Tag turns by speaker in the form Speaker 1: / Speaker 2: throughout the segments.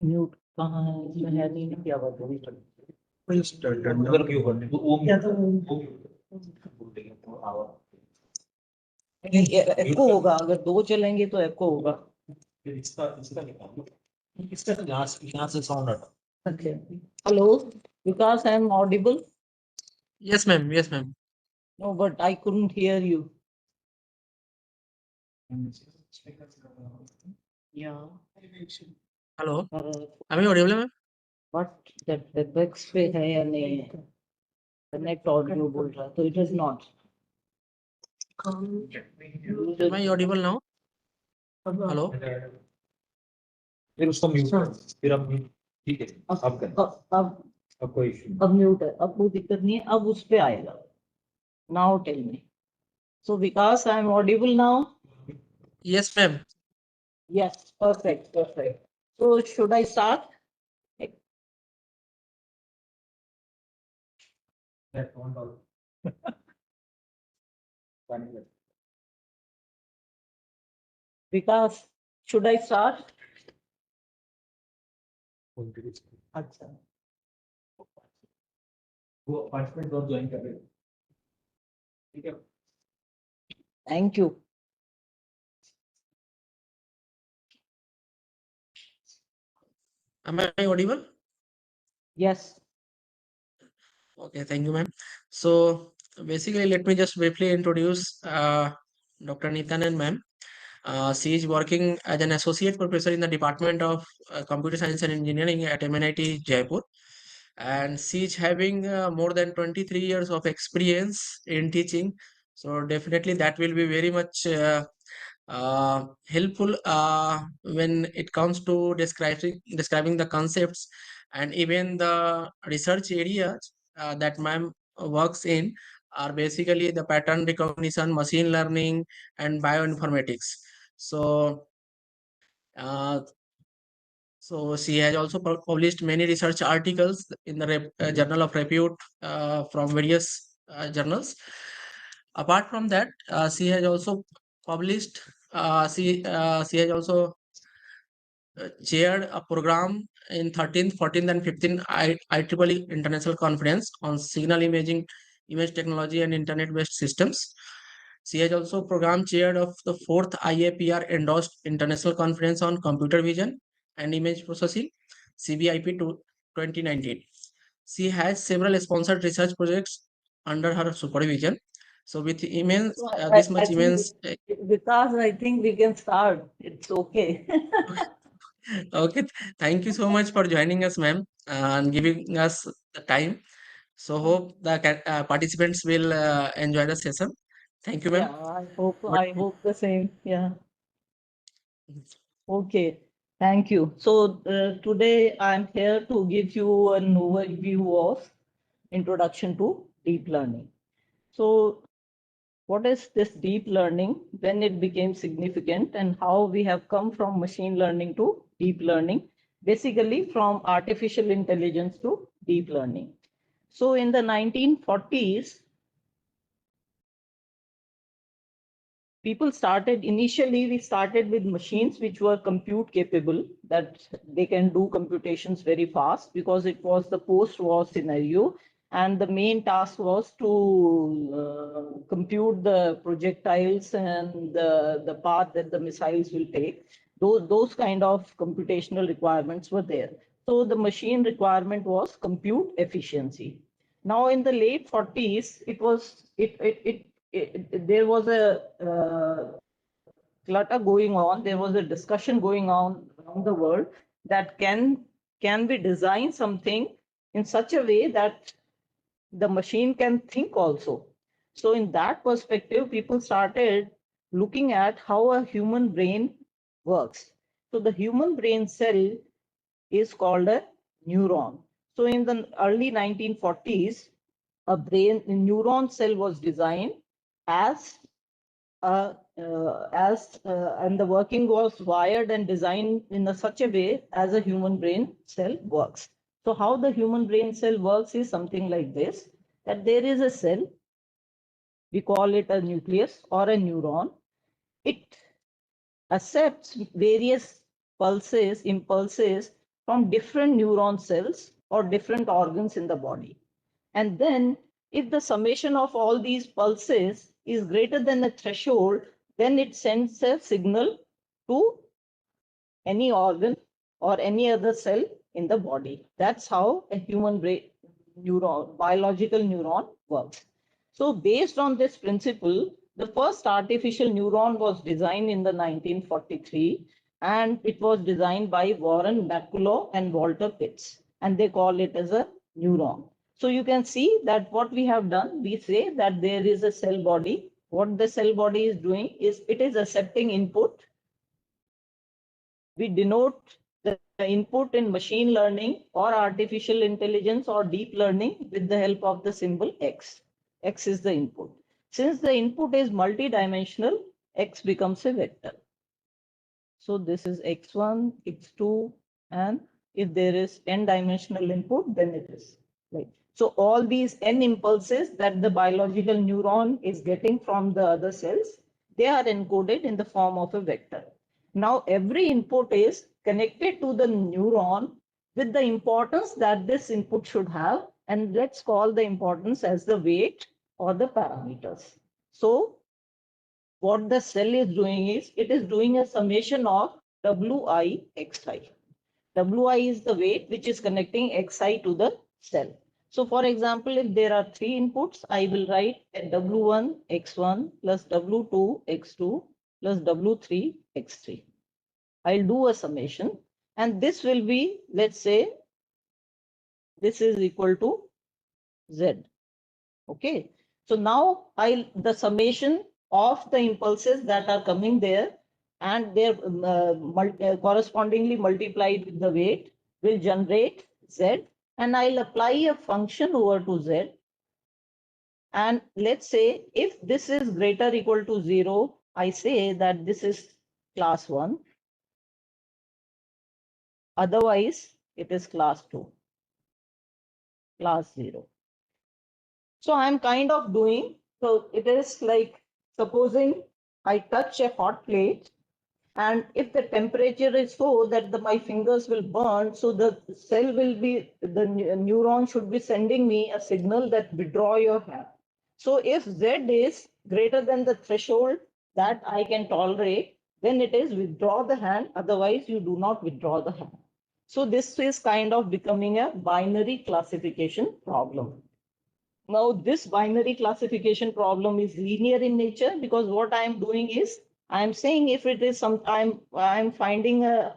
Speaker 1: Mute कहाँ है? इसमें है नहीं क्या बात है? एको होगा, अगर दो चलेंगे तो एको होगा। इसका यहाँ से साउंड आता। Okay. Hello, Vikas, I am audible?
Speaker 2: Yes, ma'am. Yes, ma'am.
Speaker 1: No, but I couldn't hear you. Yeah.
Speaker 2: Hello. Am I audible, ma'am?
Speaker 1: But that the text पे है या नहीं है? Connect audio बोल रहा है, तो it is not.
Speaker 2: Am I audible now? Hello.
Speaker 3: फिर उसको म्यूट कर, फिर अब ठीक है अब कर, अब कोई इशू नहीं।
Speaker 1: अब म्यूट है, अब कोई दिक्कत नहीं है, अब उस पे आएगा। Now tell me. So Vikas, I am audible now?
Speaker 2: Yes, ma'am.
Speaker 1: Yes, perfect, perfect. So should I start? Vikas, should I start? अच्छा,
Speaker 3: वो पार्टिसिपेंट और ज्वाइन कर रहे हैं, ठीक है।
Speaker 1: thank you.
Speaker 2: Am I audible?
Speaker 1: Yes.
Speaker 2: Okay, thank you, ma'am. So basically, let me just briefly introduce Dr. Nityanan, ma'am. She is working as an associate professor in the Department of Computer Science and Engineering at MNIT Jaipur, and she is having more than 23 years of experience in teaching. So definitely that will be very much helpful when it comes to describing the concepts, and even the research areas that ma'am works in are basically the pattern recognition, machine learning, and bioinformatics. So uh, she has also published many research articles in the Journal of Repute from various journals. Apart from that, she has also published. She has also chaired a program in 13th, 14th, and 15th IEEE International Conference on Signal Imaging, Image Technology, and Internet-based systems. She has also program chaired of the 4th IAPR endorsed International Conference on Computer Vision and Image Processing, CBIP 2019. She has several sponsored research projects under her supervision. So with immense, this much immense.
Speaker 1: Vikas, I think we can start. It's okay.
Speaker 2: Okay, thank you so much for joining us, ma'am, and giving us the time. So hope the participants will enjoy the session. Thank you, ma'am.
Speaker 1: Yeah, I hope the same. Yeah. Okay, thank you. So today I'm here to give you an overview of introduction to deep learning. So what is this deep learning, when it became significant, and how we have come from machine learning to deep learning, basically from artificial intelligence to deep learning. So in the 1940s, we started with machines which were compute capable, that they can do computations very fast, because it was the post-war scenario, and the main task was to compute the projectiles and the path that the missiles will take. Those kind of computational requirements were there. So the machine requirement was compute efficiency. Now in the late 40s, there was a clutter going on. There was a discussion going on around the world that can we design something in such a way that the machine can think also. So in that perspective, people started looking at how a human brain works. So the human brain cell is called a neuron. So in the early 1940s, a neuron cell was designed as and the working was wired and designed in such a way as a human brain cell works. So how the human brain cell works is something like this, that there is a cell, we call it a nucleus or a neuron. It accepts various pulses, impulses from different neuron cells or different organs in the body. And then if the summation of all these pulses is greater than the threshold, then it sends a signal to any organ or any other cell in the body. That's how a human brain neuron, biological neuron works. So based on this principle, the first artificial neuron was designed in the 1943, and it was designed by Warren Baculo and Walter Pitts, and they call it as a neuron. So you can see that what we have done, we say that there is a cell body. What the cell body is doing is it is accepting input. We denote the input in machine learning or artificial intelligence or deep learning with the help of the symbol X. X is the input. Since the input is multidimensional, X becomes a vector. So this is X1, X2, and if there is n-dimensional input, then it is like. So all these n impulses that the biological neuron is getting from the other cells, they are encoded in the form of a vector. Now every input is connected to the neuron with the importance that this input should have, and let's call the importance as the weight or the parameters. So what the cell is doing is it is doing a summation of Wi xi. Wi is the weight which is connecting xi to the cell. So for example, if there are three inputs, I will write a W1 x1 plus W2 x2 plus W3 x3. I'll do a summation, and this will be, let's say, this is equal to Z. Okay. So now the summation of the impulses that are coming there and they're correspondingly multiplied with the weight will generate Z, and I'll apply a function over to Z. And let's say if this is greater or equal to 0, I say that this is class 1. Otherwise, it is class 2, class 0. So I'm kind of doing, so it is like supposing I touch a hot plate, and if the temperature is so that my fingers will burn, so the cell will be, the neuron should be sending me a signal that withdraw your hand. So if Z is greater than the threshold that I can tolerate, then it is withdraw the hand, otherwise you do not withdraw the hand. So this is kind of becoming a binary classification problem. Now, this binary classification problem is linear in nature because what I am doing is I am saying if it is I'm finding a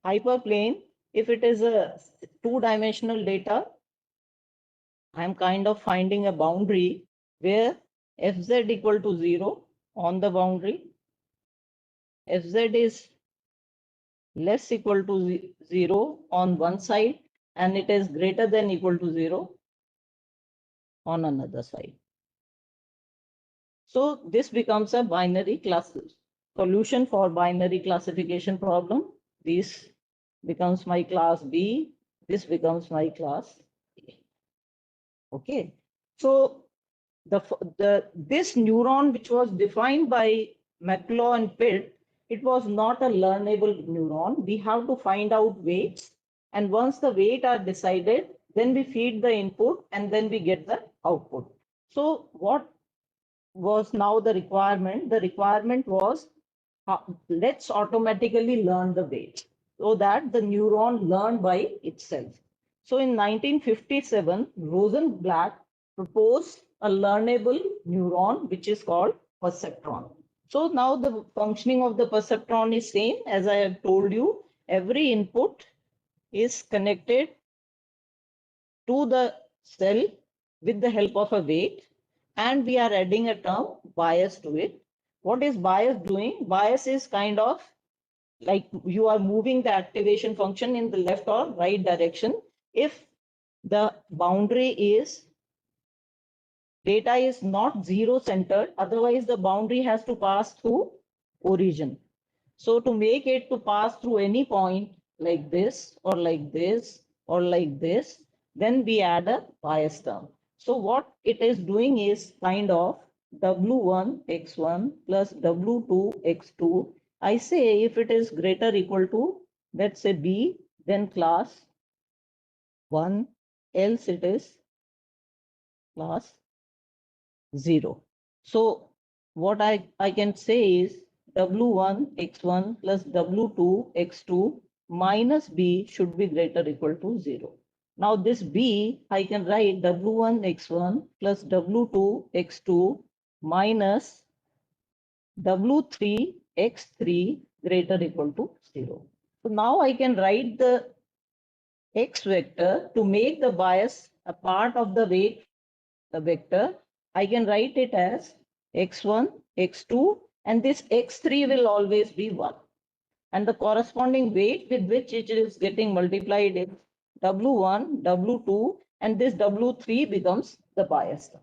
Speaker 1: hyperplane, if it is a two-dimensional data, I'm kind of finding a boundary where fz equal to 0 on the boundary, fz is less equal to 0 on one side, and it is greater than equal to 0 on another side. So this becomes a binary solution for binary classification problem. This becomes my class B. This becomes my class A. Okay. So this neuron, which was defined by McCullough and Pitt, it was not a learnable neuron. We have to find out weights, and once the weight are decided, then we feed the input and then we get the output. So what was now the requirement? The requirement was let's automatically learn the weight so that the neuron learned by itself. So in 1957, Rosenblatt proposed a learnable neuron, which is called perceptron. So now the functioning of the perceptron is same. As I have told you, every input is connected to the cell with the help of a weight, and we are adding a term bias to it. What is bias doing? Bias is kind of like you are moving the activation function in the left or right direction. If the boundary is data is not zero centered, otherwise the boundary has to pass through origin. So to make it to pass through any point like this or like this or like this, then we add a bias term. So what it is doing is kind of W1 x1 plus W2 x2 I say if it is greater or equal to, let's say B, then class 1, else it is class 0. So what I can say is W1 x1 plus W2 x2 minus B should be greater or equal to 0. Now this B, I can write W1 x1 plus W2 x2 minus W3 x3 greater or equal to 0. So now I can write the x vector to make the bias a part of the weight vector. I can write it as x1, x2, and this x3 will always be 1. And the corresponding weight with which it is getting multiplied is W1, W2, and this W3 becomes the bias term.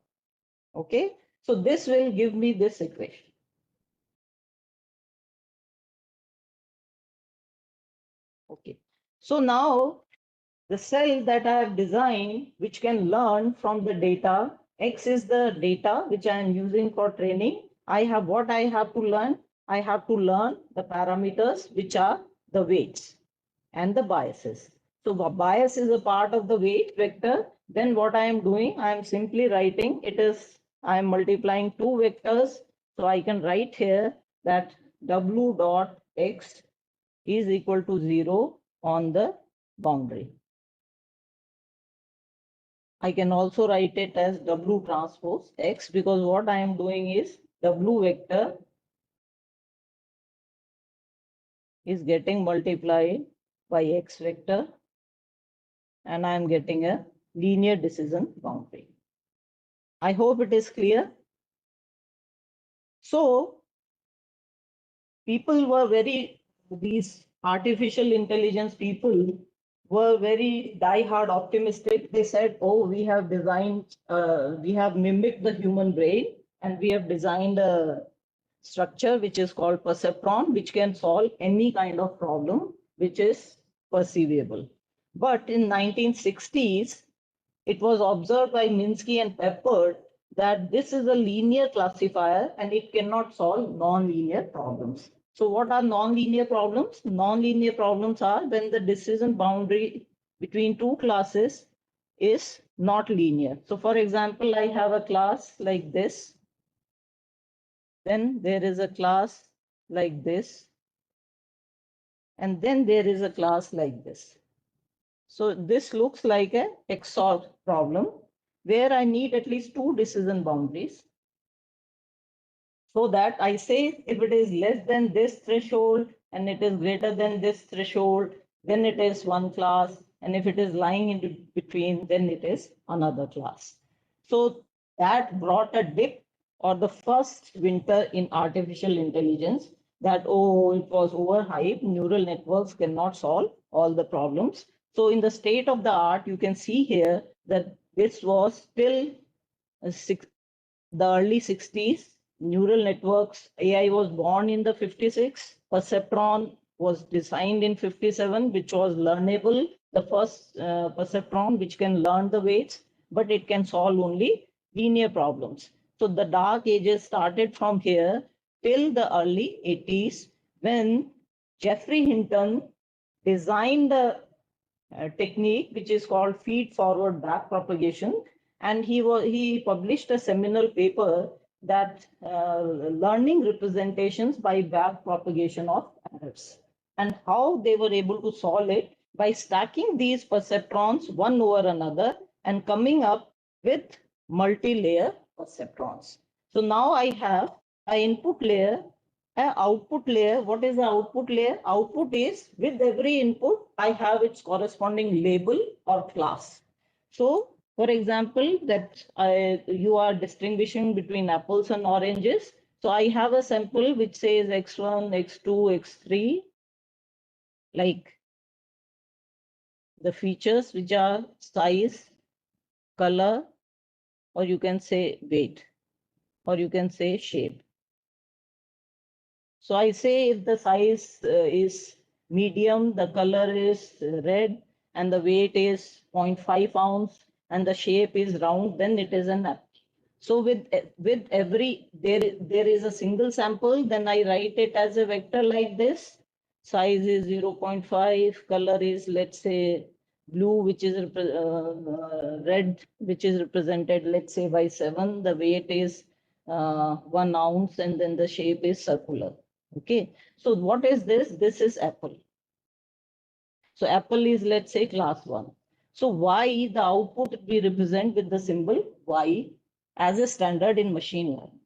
Speaker 1: Okay, so this will give me this equation. Okay, so now the cell that I have designed, which can learn from the data, X is the data which I am using for training. I have what I have to learn. I have to learn the parameters, which are the weights and the biases. So bias is a part of the weight vector. Then what I am doing, I am simply writing it is, I am multiplying two vectors. So I can write here that W dot X is equal to 0 on the boundary. I can also write it as W transpose X, because what I am doing is W vector is getting multiplied by X vector, and I am getting a linear decision boundary. I hope it is clear. So people were these artificial intelligence people were very die-hard optimistic. They said, oh, we have designed, we have mimicked the human brain, and we have designed a structure which is called perceptron, which can solve any kind of problem which is perceivable. But in 1960s, it was observed by Minsky and Pepper that this is a linear classifier and it cannot solve non-linear problems. So what are non-linear problems? Non-linear problems are when the decision boundary between two classes is not linear. So for example, I have a class like this. Then there is a class like this. And then there is a class like this. So this looks like a XOR problem where I need at least two decision boundaries. So that I say if it is less than this threshold and it is greater than this threshold, then it is one class. And if it is lying in between, then it is another class. So that brought a dip, or the first winter in artificial intelligence, that, oh, it was overhyped. Neural networks cannot solve all the problems. So in the state of the art, you can see here that this was still the early 60s. Neural networks, AI was born in the 56. Perceptron was designed in 57, which was learnable. The first perceptron, which can learn the weights, but it can solve only linear problems. So the dark ages started from here till the early 80s, when Geoffrey Hinton designed the technique which is called feed forward back propagation, and he published a seminal paper that learning representations by back propagation of errors, and how they were able to solve it by stacking these perceptrons one over another and coming up with multi-layer perceptrons. So now I have an input layer, an output layer. What is the output layer? Output is, with every input, I have its corresponding label or class. So, for example, that you are distinguishing between apples and oranges. So I have a sample which says X1, X2, X3, like the features which are size, color, or you can say weight, or you can say shape. So I say if the size is medium, the color is red, and the weight is 0.5 ounce, and the shape is round, then it is an apple. So with every, there is a single sample, then I write it as a vector like this. Size is 0.5, color is, let's say, blue, which is red, which is represented, let's say, by 7. The weight is 1 ounce, and then the shape is circular. Okay. So what is this? This is apple. So apple is, let's say, class 1. So Y, the output we represent with the symbol Y as a standard in machine learning.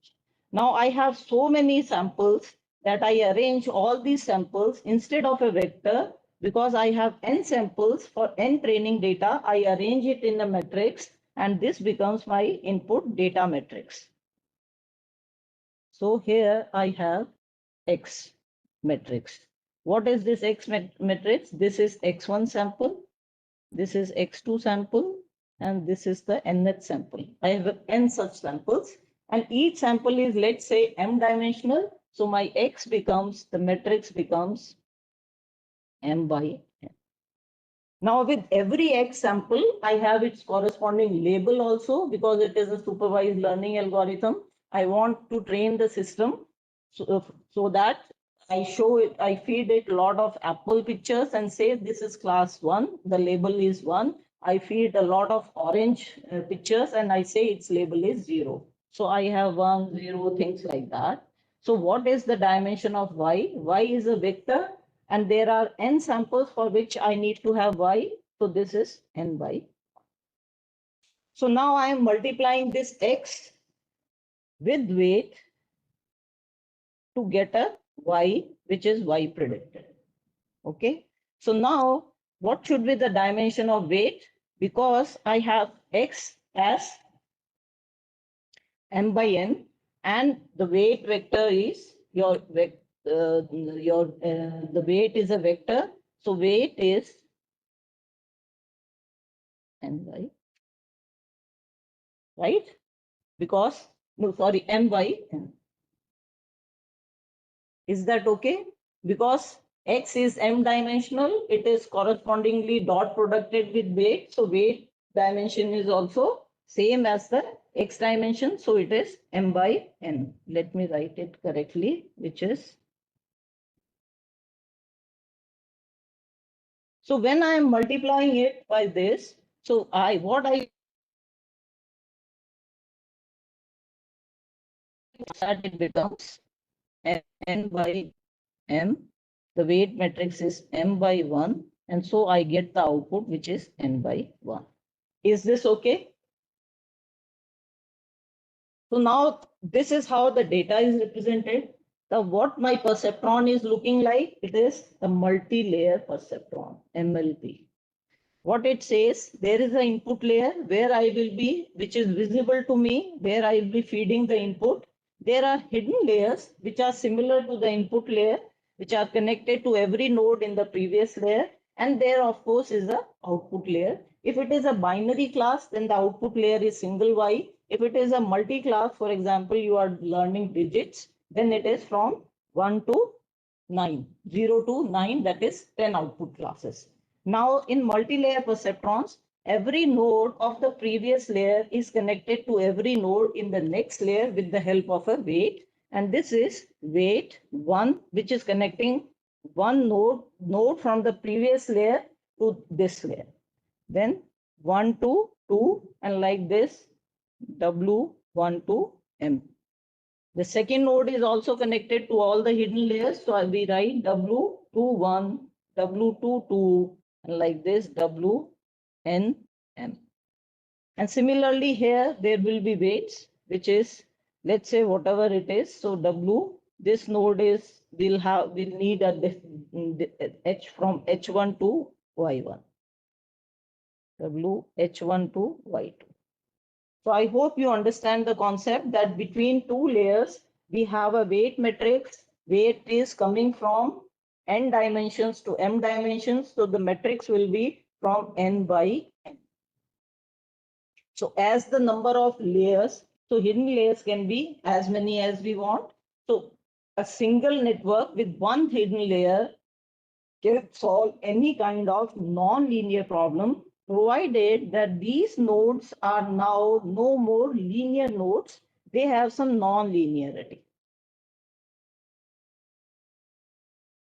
Speaker 1: Now I have so many samples that I arrange all these samples instead of a vector, because I have n samples for n training data. I arrange it in a matrix, and this becomes my input data matrix. So here I have X matrix. What is this X matrix? This is X1 sample, this is X2 sample, and this is the nth sample. I have n such samples, and each sample is, let's say, m dimensional. So my X becomes, the matrix becomes m by n. Now with every X sample, I have its corresponding label also, because it is a supervised learning algorithm. I want to train the system so that I show it, I feed it a lot of apple pictures and say this is class 1, the label is 1. I feed a lot of orange pictures and I say its label is 0. So I have 1, 0, things like that. So what is the dimension of Y? Y is a vector, and there are n samples for which I need to have Y. So this is n by. So now I am multiplying this X with weight to get a Y, which is Y predicted. Okay. So now what should be the dimension of weight? Because I have X as m by n, and the weight vector is the weight is a vector. So weight is n by, right? Because, no, sorry, m by n. Is that okay? Because X is m dimensional, it is correspondingly dot producted with weight. So weight dimension is also same as the X dimension. So it is m by n. Let me write it correctly, which is. So when I am multiplying it by this, so that it becomes n by m. The weight matrix is m by 1. And so I get the output, which is n by 1. Is this okay? So now this is how the data is represented. What my perceptron is looking like, it is the multi-layer perceptron, MLP. What it says, there is an input layer where I will be, which is visible to me, where I will be feeding the input. There are hidden layers which are similar to the input layer, which are connected to every node in the previous layer. And there, of course, is the output layer. If it is a binary class, then the output layer is single Y. If it is a multi-class, for example, you are learning digits, then it is from 1 to 9, 0 to 9, that is 10 output classes. Now in multi-layer perceptrons, every node of the previous layer is connected to every node in the next layer with the help of a weight. And this is weight 1, which is connecting one node from the previous layer to this layer. Then 1 to 2, and like this, W1 to M. The second node is also connected to all the hidden layers. So we write W21, W22, and like this, WNM. And similarly here, there will be weights, which is, let's say, whatever it is. So W, this node is, we'll need a H from H1 to Y1. W H1 to Y2. So I hope you understand the concept that between two layers, we have a weight matrix. Weight is coming from n dimensions to m dimensions. So the matrix will be from n by n. So as the number of layers, so hidden layers can be as many as we want. So a single network with one hidden layer can solve any kind of non-linear problem provided that these nodes are now no more linear nodes, they have some non-linearity.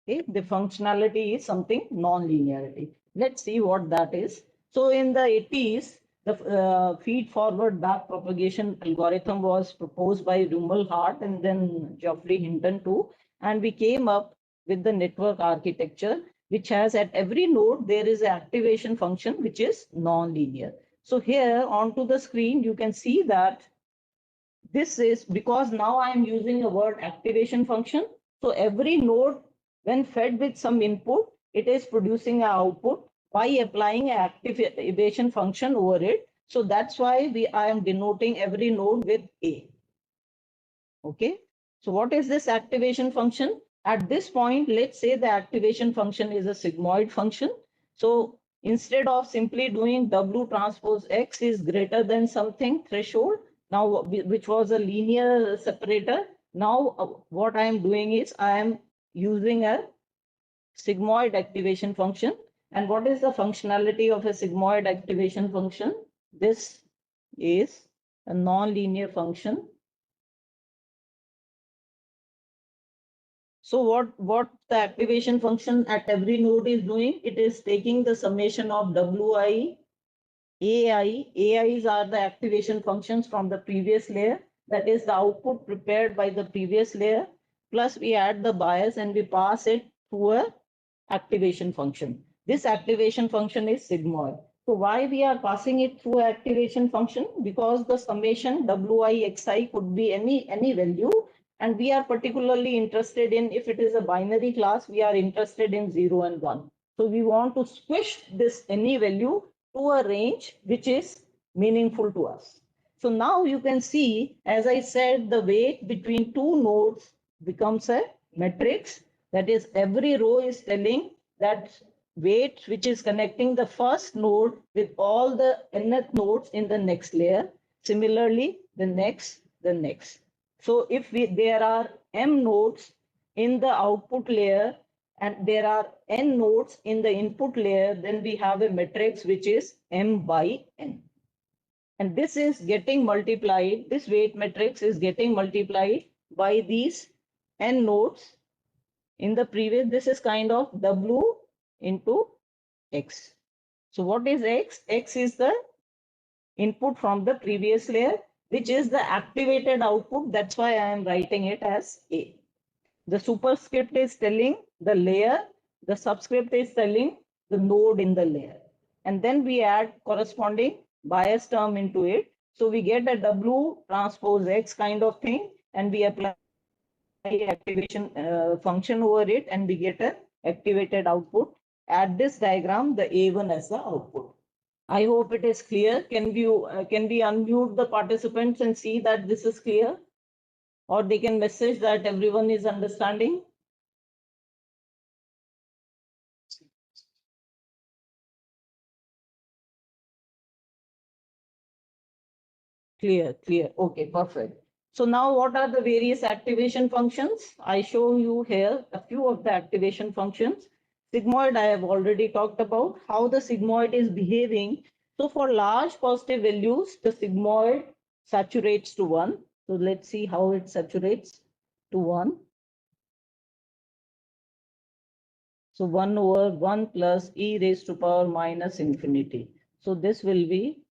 Speaker 1: Okay, the functionality is something non-linearity. Let's see what that is. So in the 80s, the feed-forward back propagation algorithm was proposed by Rumelhart and then Geoffrey Hinton too, and we came up with the network architecture, which has at every node there is an activation function which is non-linear. So here onto the screen you can see that this is because now I am using the word activation function. So every node, when fed with some input, it is producing an output by applying an activation function over it. So that's why I am denoting every node with A. Okay. So what is this activation function? At this point, let's say the activation function is a sigmoid function. So instead of simply doing W transpose X is greater than something threshold, now which was a linear separator, now what I am doing is I am using a sigmoid activation function. And what is the functionality of a sigmoid activation function? This is a non-linear function. So what the activation function at every node is doing, it is taking the summation of Wi, Ai. Ais are the activation functions from the previous layer. That is the output prepared by the previous layer. Plus we add the bias and we pass it through a activation function. This activation function is sigmoid. So why we are passing it through activation function? Because the summation Wi xi could be any value. And we are particularly interested in, if it is a binary class, we are interested in 0 and 1. So we want to squish this any value to a range which is meaningful to us. So now you can see, as I said, the weight between two nodes becomes a matrix. That is, every row is telling that weight which is connecting the first node with all the nth nodes in the next layer. Similarly, the next. So if there are m nodes in the output layer and there are n nodes in the input layer, then we have a matrix which is m by n. And this is getting multiplied, this weight matrix is getting multiplied by these n nodes. In the previous, this is kind of W into X. So what is X? X is the input from the previous layer, which is the activated output. That's why I am writing it as A. The superscript is telling the layer, the subscript is telling the node in the layer. And then we add corresponding bias term into it. So we get a W transpose X kind of thing, and we apply activation function over it, and we get an activated output. At this diagram, the A1 as the output. I hope it is clear. Can we unmute the participants and see that this is clear? Or they can message that everyone is understanding? Clear. Okay, perfect. So now what are the various activation functions? I show you here a few of the activation functions. Sigmoid, I have already talked about how the sigmoid is behaving. So for large positive values, the sigmoid saturates to 1. So let's see how it saturates to 1. So 1 over 1 plus e raised to power minus infinity. So this will be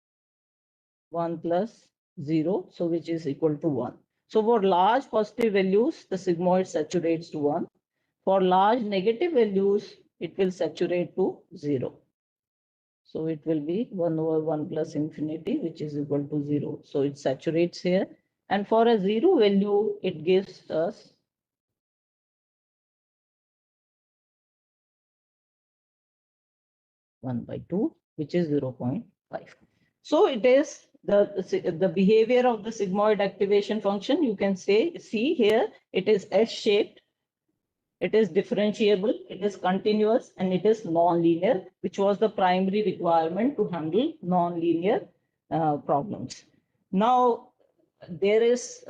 Speaker 1: 1 plus 0, so which is equal to 1. So for large positive values, the sigmoid saturates to 1. For large negative values, it will saturate to 0. So it will be 1 over 1 plus infinity, which is equal to 0. So it saturates here. And for a 0 value, it gives us 1 by 2, which is 0.5. So it is the behavior of the sigmoid activation function. You can see here, it is S-shaped, it is differentiable, it is continuous, and it is non-linear, which was the primary requirement to handle non-linear problems. Now, there is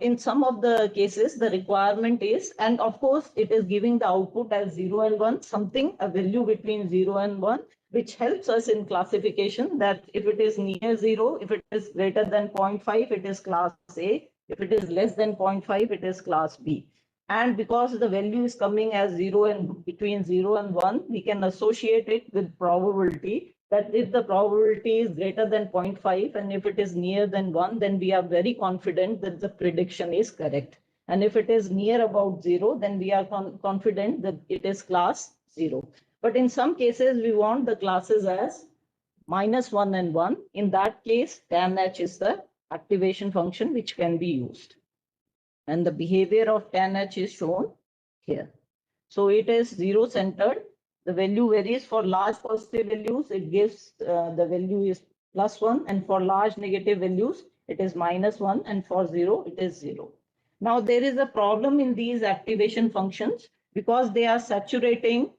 Speaker 1: in some of the cases, the requirement is, and of course, it is giving the output as 0 and 1, something, a value between 0 and 1. which helps us in classification that if it is near 0, if it is greater than 0.5, it is class A. If it is less than 0.5, it is class B. And because the value is coming as 0 and between 0 and 1, we can associate it with probability that if the probability is greater than 0.5 and if it is near than 1, then we are very confident that the prediction is correct. And if it is near about 0, then we are confident that it is class 0. But in some cases, we want the classes as -1 and 1. In that case, tan h is the activation function which can be used. And the behavior of tan h is shown here. So it is zero-centered. The value varies for large positive values. It gives the value is +1, and for large negative values, it is -1, and for 0, it is 0. Now, there is a problem in these activation functions because they are saturating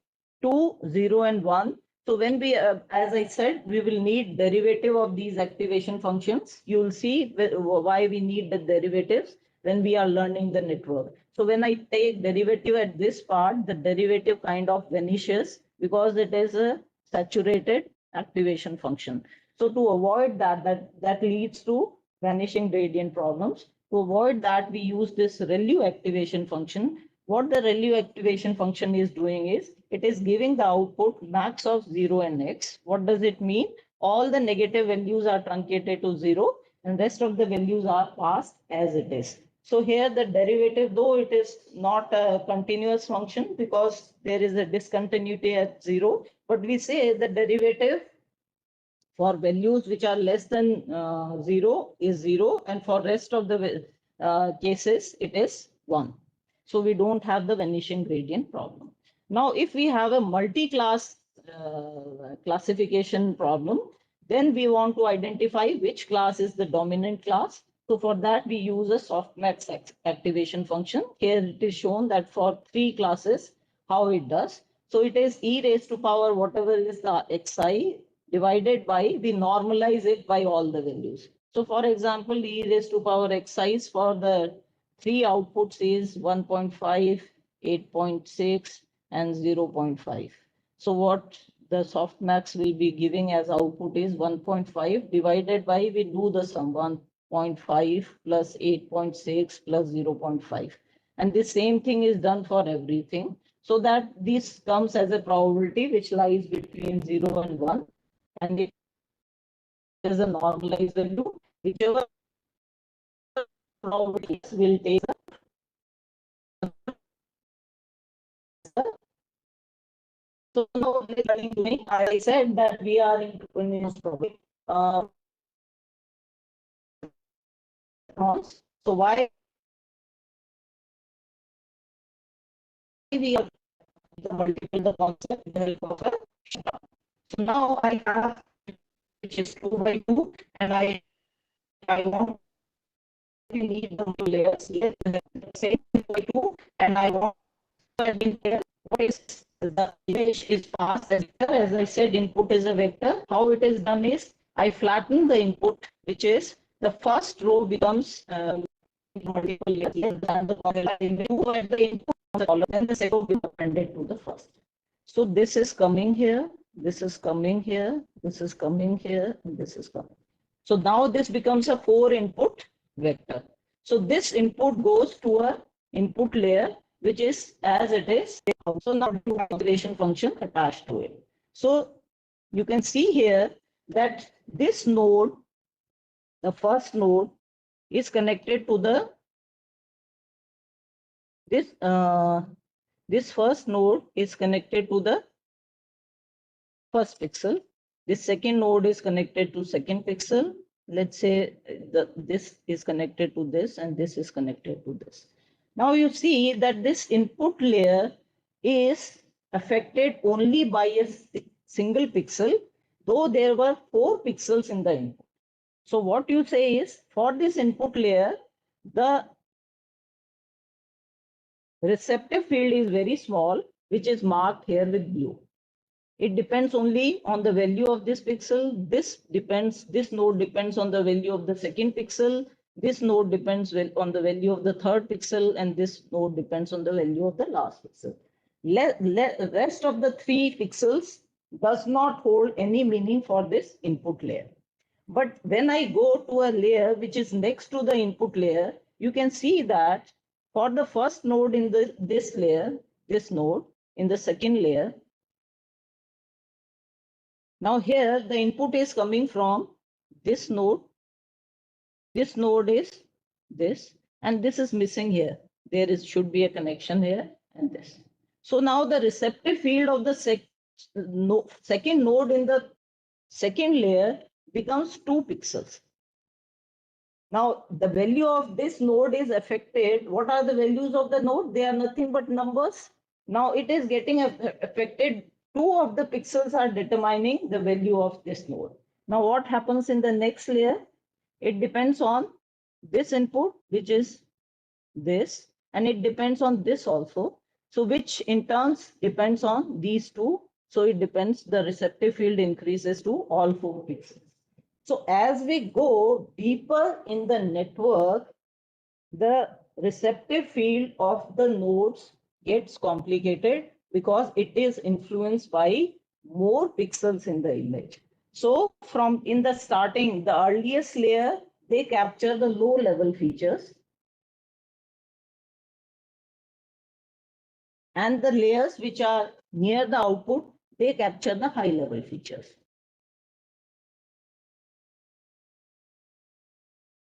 Speaker 1: 2, 0, and 1. So when we, as I said, we will need derivative of these activation functions. You will see why we need the derivatives when we are learning the network. So when I take derivative at this part, the derivative kind of vanishes because it is a saturated activation function. So to avoid that leads to vanishing gradient problems. To avoid that, we use this ReLU activation function. What the ReLU activation function is doing is, it is giving the output max of 0 and x. What does it mean? All the negative values are truncated to 0 and rest of the values are passed as it is. So here the derivative, though it is not a continuous function because there is a discontinuity at 0, but we say the derivative for values which are less than 0 is 0, and for rest of the cases it is 1. So we don't have the vanishing gradient problem. Now, if we have a multi-class classification problem, then we want to identify which class is the dominant class. So for that, we use a softmax activation function. Here it is shown that for 3 classes, how it does. So it is e raised to power whatever is the xi divided by, we normalize it by all the values. So for example, e raised to power xi for the 3 outputs is 1.5, 8.6, and 0.5. So what the softmax will be giving as output is 1.5 divided by, we do the sum, 1.5 plus 8.6 plus 0.5. And the same thing is done for everything. So that this comes as a probability which lies between 0 and 1. And it is a normalized value. Whichever probability will take so now I said that we are in continuous probability. So why we are the multiple the concept with the help of a shutdown. So now I have which is 2 by 2, and I want to need the layers. Yes, say 2 by 2, and I want to what is the image is passed as vector. As I said, input is a vector. How it is done is, I flatten the input, which is the first row becomes multiple layers than the column. Two at the input of the column, and the second will be appended to the first. So this is coming here, this is coming here, this is coming here, and this is coming. So now this becomes a 4 input vector. So this input goes to a input layer, which is as it is. So now the calculation function attached to it. So you can see here that this node, the first node, is connected to the this first node is connected to the first pixel. This second node is connected to second pixel. Let's say this is connected to this, and this is connected to this. Now you see that this input layer is affected only by a single pixel, though there were 4 pixels in the input. So what you say is, for this input layer, the receptive field is very small, which is marked here with blue. It depends only on the value of this pixel. This node depends on the value of the second pixel. This node depends on the value of the third pixel, and this node depends on the value of the last pixel. Rest of the 3 pixels does not hold any meaning for this input layer. But when I go to a layer which is next to the input layer, you can see that for the first node in this layer, this node in the second layer, now here the input is coming from this node. This node is this, and this is missing here. There should be a connection here and this. So now the receptive field of the second node in the second layer becomes 2 pixels. Now the value of this node is affected. What are the values of the node? They are nothing but numbers. Now it is getting affected. 2 of the pixels are determining the value of this node. Now what happens in the next layer? It depends on this input, which is this, and it depends on this also. So which in turn depends on these 2. So it depends, the receptive field increases to all 4 pixels. So as we go deeper in the network, the receptive field of the nodes gets complicated because it is influenced by more pixels in the image. So from in the starting, the earliest layer, they capture the low level features. And the layers which are near the output, they capture the high level features.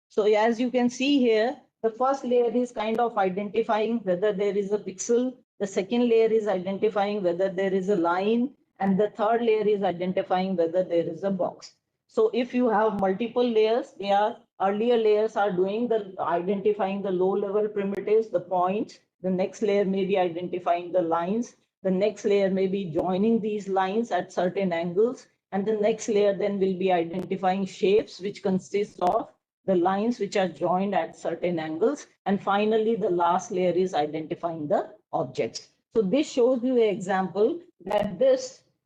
Speaker 1: So as you can see here, the first layer is kind of identifying whether there is a pixel. The second layer is identifying whether there is a line. And the third layer is identifying whether there is a box. So if you have multiple layers, earlier layers are doing the identifying the low level primitives, the points. The next layer may be identifying the lines. The next layer may be joining these lines at certain angles. And the next layer then will be identifying shapes, which consist of the lines which are joined at certain angles. And finally, the last layer is identifying the objects. So this shows you an example that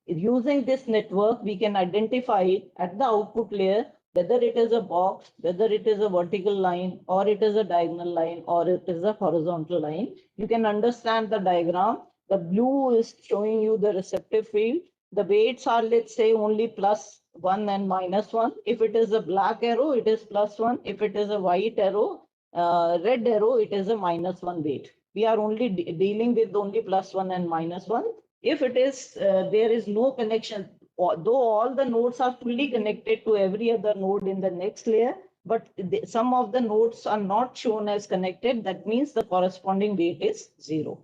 Speaker 1: using this network, we can identify at the output layer whether it is a box, whether it is a vertical line, or it is a diagonal line, or it is a horizontal line. You can understand the diagram. The blue is showing you the receptive field. The weights are, let's say, only +1 and -1. If it is a black arrow, it is +1. If it is a white arrow, red arrow, it is a -1 weight. We are only dealing with only +1 and -1. If it is, there is no connection, though all the nodes are fully connected to every other node in the next layer, but some of the nodes are not shown as connected. That means the corresponding weight is 0.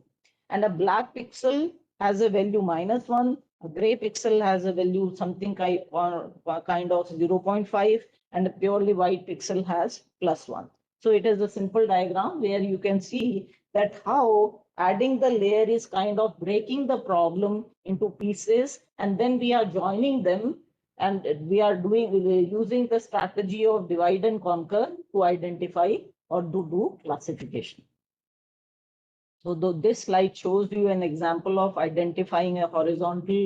Speaker 1: And a black pixel has a value -1. A gray pixel has a value something kind of 0.5, and a purely white pixel has +1. So it is a simple diagram where you can see that how adding the layer is kind of breaking the problem into pieces, and then we are joining them, and we are using the strategy of divide and conquer to identify or to do classification. So this slide shows you an example of identifying a horizontal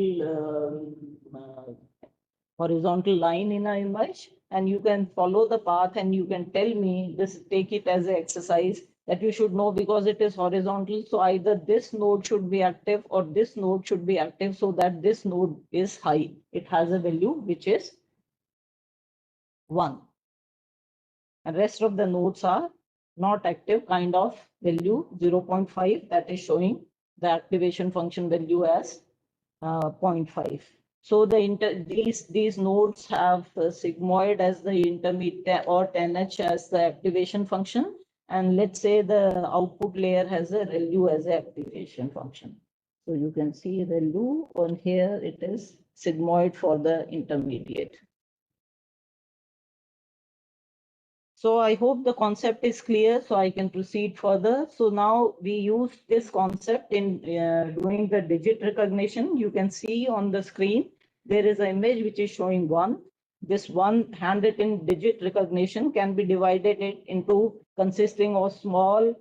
Speaker 1: line in an image, and you can follow the path and you can tell me this, take it as an exercise that you should know, because it is horizontal. So either this node should be active or this node should be active, so that this node is high. It has a value which is 1. And rest of the nodes are not active, kind of value 0.5, that is showing the activation function value as 0.5. So these nodes have sigmoid as the intermediate or 10H as the activation function. And let's say the output layer has a ReLU as the activation function. So you can see ReLU, on here it is sigmoid for the intermediate. So I hope the concept is clear, so I can proceed further. So now we use this concept in doing the digit recognition. You can see on the screen, there is an image which is showing 1. This 1 handwritten digit recognition can be divided into consisting of small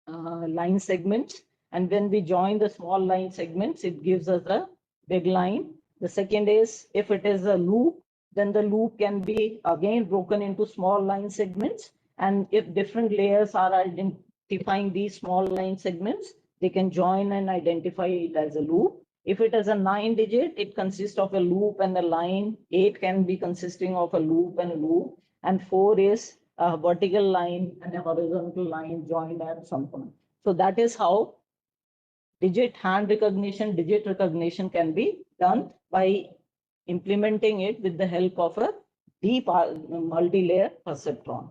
Speaker 1: line segments. And when we join the small line segments, it gives us a big line. The second is, if it is a loop, then the loop can be again broken into small line segments. And if different layers are identifying these small line segments, they can join and identify it as a loop. If it is a 9-digit, it consists of a loop and a line. 8 can be consisting of a loop and a loop. And 4 is a vertical line and a horizontal line joined at some point. So that is how digit recognition can be done by implementing it with the help of a deep multi-layer perceptron.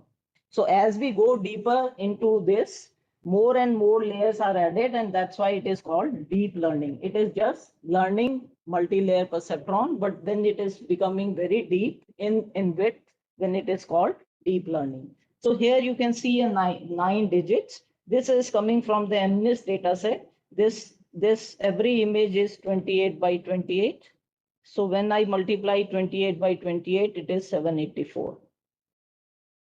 Speaker 1: So as we go deeper into this, more and more layers are added, and that's why it is called deep learning. It is just learning multi-layer perceptron, but then it is becoming very deep in width when it is called deep learning. So here you can see a nine digits. This is coming from the MNIST data set. This every image is 28 by 28. So when I multiply 28 by 28, it is 784.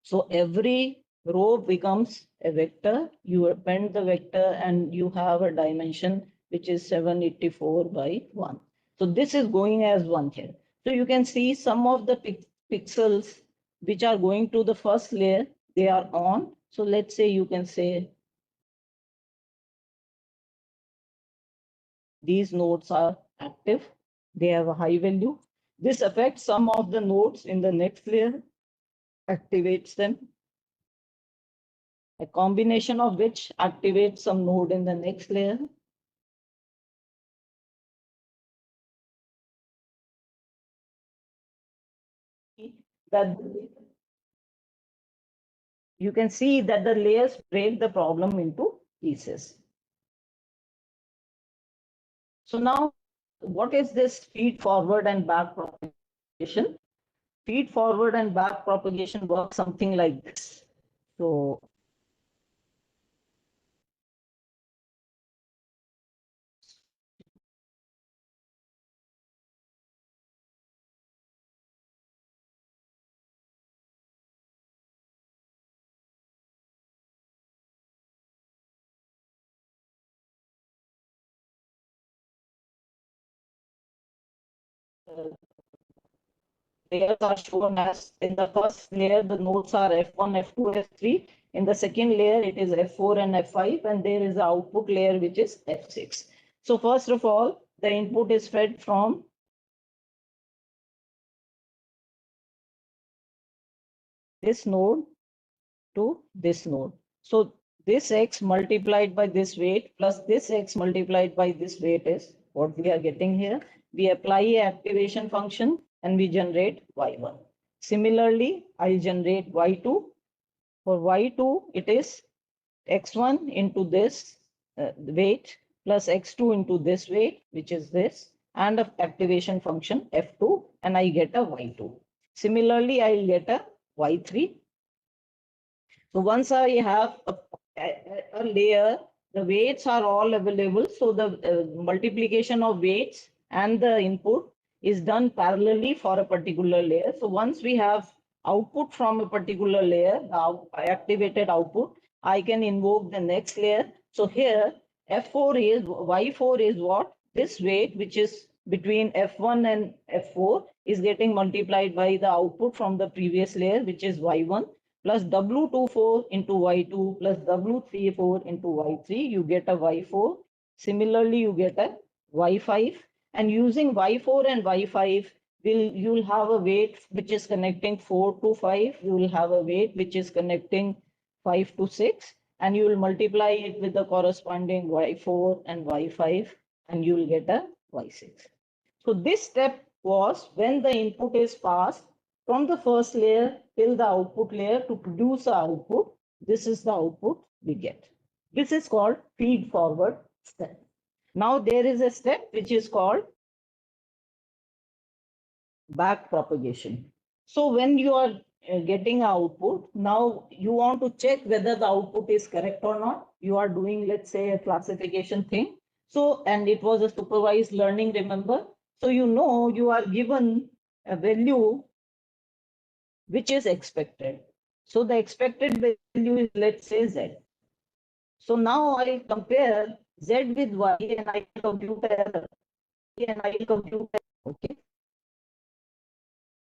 Speaker 1: So every row becomes a vector. You append the vector and you have a dimension which is 784 by 1. So this is going as 1 here. So you can see some of the pixels which are going to the first layer, they are on. So let's say you can say these nodes are active. They have a high value. This affects some of the nodes in the next layer, activates them. A combination of which activates some node in the next layer. That you can see that the layers break the problem into pieces. So now, what is this feed forward and back propagation? Feed forward and back propagation works something like this. So layers are shown as in the first layer, the nodes are F1, F2, F3. In the second layer, it is F4 and F5, and there is an output layer which is F6. So first of all, the input is fed from this node to this node. So this X multiplied by this weight plus this X multiplied by this weight is what we are getting here. We apply a activation function and we generate Y1. Similarly, I'll generate Y2. For Y2, it is X1 into this weight plus X2 into this weight, which is this, and an activation function F2, and I get a Y2. Similarly, I'll get a Y3. So once I have a layer, the weights are all available. So the multiplication of weights and the input is done parallelly for a particular layer. So once we have output from a particular layer, the activated output, I can invoke the next layer. So here F4 is, Y4 is what? This weight, which is between F1 and F4, is getting multiplied by the output from the previous layer, which is Y1 plus W24 into Y2 plus W34 into Y3, you get a Y4. Similarly, you get a Y5. And using Y4 and Y5, you'll have a weight which is connecting 4 to 5. You will have a weight which is connecting 5 to 6. And you will multiply it with the corresponding Y4 and Y5, and you will get a Y6. So this step was when the input is passed from the first layer till the output layer to produce the output. This is the output we get. This is called feed forward step. Now there is a step which is called back propagation. So when you are getting output, now you want to check whether the output is correct or not. You are doing, let's say, a classification thing. So, and it was a supervised learning, remember? So you know you are given a value which is expected. So the expected value is, let's say, Z. So now I compare Z with Y and I compute error. Okay.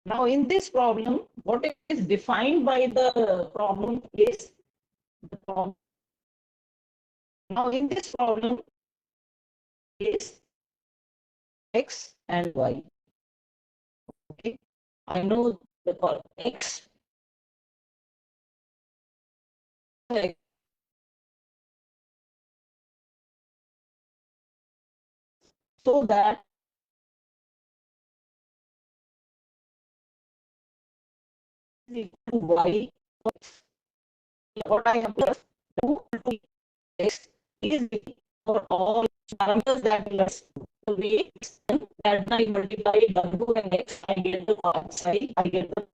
Speaker 1: Now in this problem, what is defined by the problem is the problem. Now in this problem is x and y. Okay, I know the x so that y, what I have to do x is for all parameters that the way that I multiply w and x, I get the outside, I get the.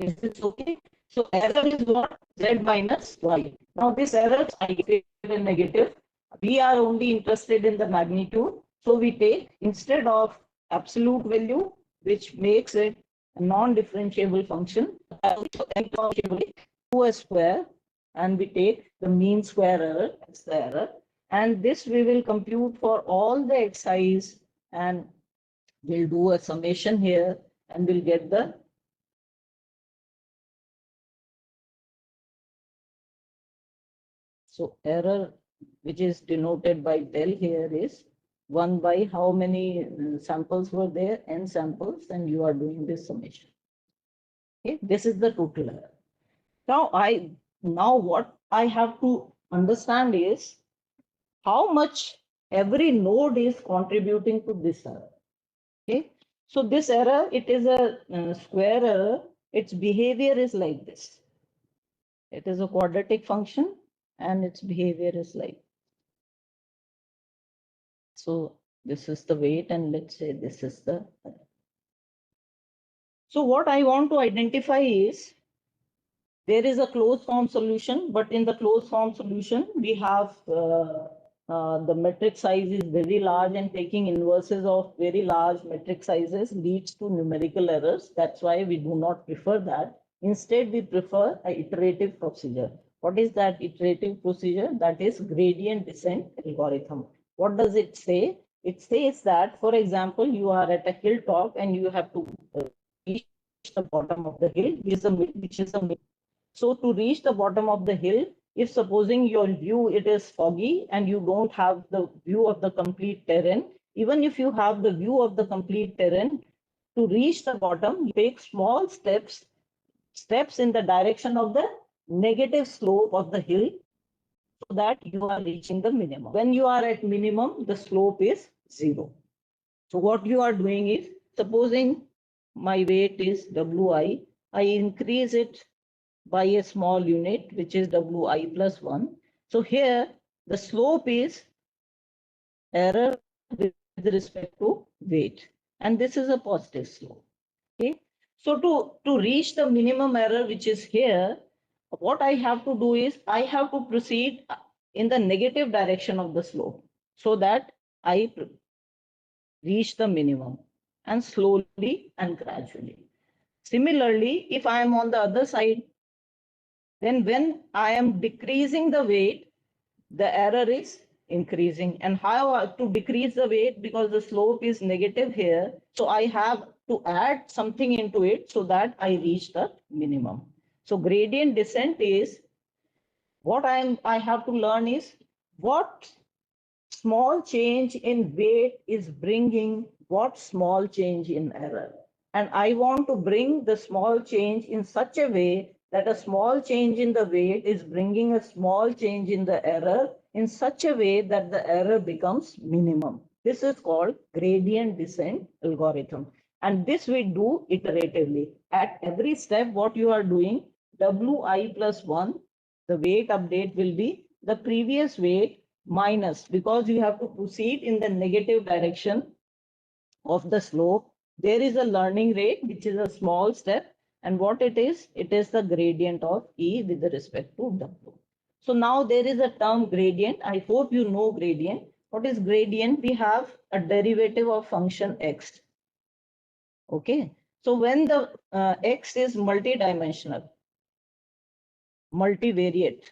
Speaker 1: Is this okay? So error is what? Z minus y. Now this error I get a negative. We are only interested in the magnitude. So we take instead of absolute value, which makes it a non-differentiable function, to a square, and we take the mean square error as the error. And this we will compute for all the xi's, and we'll do a summation here, and we'll get the. So error, which is denoted by del here, is 1 by how many samples were there? N samples, and you are doing this summation. Okay, this is the total error. Now what I have to understand is how much every node is contributing to this error. Okay, so this error, it is a square error. Its behavior is like this. It is a quadratic function, and its behavior is like. So this is the weight, and let's say this is the. So what I want to identify is there is a closed form solution, but in the closed form solution, we have the metric size is very large, and taking inverses of very large metric sizes leads to numerical errors. That's why we do not prefer that. Instead, we prefer an iterative procedure. What is that iterative procedure? That is gradient descent algorithm. What does it say? It says that, for example, you are at a hilltop and you have to reach the bottom of the hill, which is a mid. So to reach the bottom of the hill, if supposing your view it is foggy and you don't have the view of the complete terrain, even if you have the view of the complete terrain, to reach the bottom, you take small steps in the direction of the negative slope of the hill, so that you are reaching the minimum. When you are at minimum, the slope is 0. So what you are doing is, supposing my weight is Wi, I increase it by a small unit, which is Wi plus 1. So here the slope is error with respect to weight, and this is a positive slope. Okay, so to reach the minimum error, which is here, what I have to do is I have to proceed in the negative direction of the slope, so that I reach the minimum, and slowly and gradually. Similarly, if I am on the other side, then when I am decreasing the weight, the error is increasing. And how to decrease the weight, because the slope is negative here, so I have to add something into it so that I reach the minimum. So gradient descent is what I have to learn is what small change in weight is bringing what small change in error. And I want to bring the small change in such a way that a small change in the weight is bringing a small change in the error in such a way that the error becomes minimum. This is called gradient descent algorithm. And this we do iteratively. At every step, what you are doing, Wi plus 1, the weight update will be the previous weight minus, because you have to proceed in the negative direction of the slope. There is a learning rate, which is a small step. And what it is the gradient of E with respect to W. So now there is a term gradient. I hope you know gradient. What is gradient? We have a derivative of function x. Okay. So when the x is multidimensional, multivariate,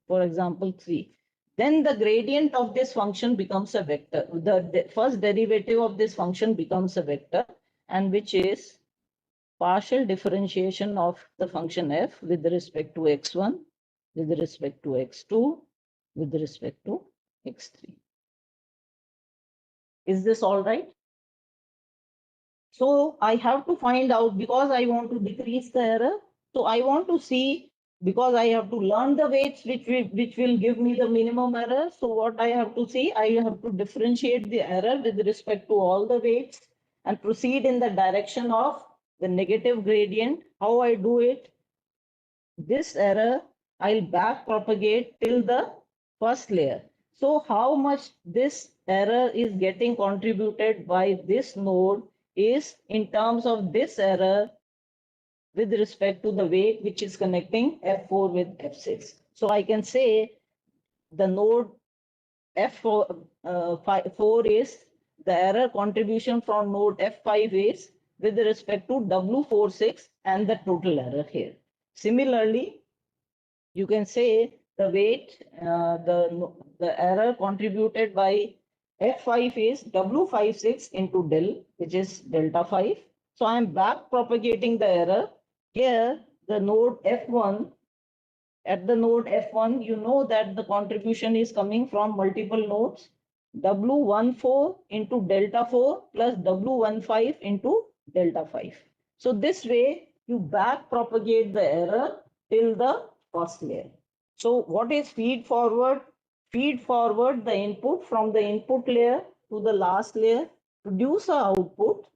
Speaker 1: for example, 3, then the gradient of this function becomes a vector. The first derivative of this function becomes a vector, and which is partial differentiation of the function f with respect to x1, with respect to x2, with respect to x3. Is this all right? So I have to find out, because I want to decrease the error. So I want to see, because I have to learn the weights which will give me the minimum error. So what I have to see, I have to differentiate the error with respect to all the weights and proceed in the direction of the negative gradient. How I do it? This error I'll back propagate till the first layer. So how much this error is getting contributed by this node is in terms of this error with respect to the weight which is connecting F4 with F6. So I can say the node F4 is the error contribution from node F5 is with respect to W46 and the total error here. Similarly, you can say the weight, the error contributed by F5 is W56 into del, which is delta 5. So I'm back propagating the error. Here, the node F1, at the node F1, you know that the contribution is coming from multiple nodes. W14 into delta 4 plus W15 into delta 5. So this way, you back propagate the error till the first layer. So what is feed forward? Feed forward the input from the input layer to the last layer, produce a output.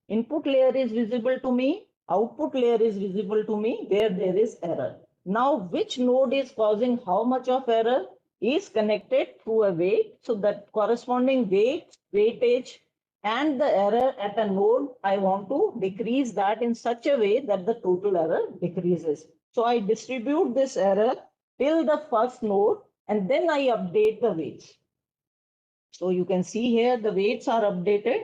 Speaker 1: Input layer is visible to me, output layer is visible to me where there is error. Now, which node is causing how much of error is connected through a weight. So that corresponding weightage and the error at a node, I want to decrease that in such a way that the total error decreases. So I distribute this error till the first node and then I update the weights. So you can see here the weights are updated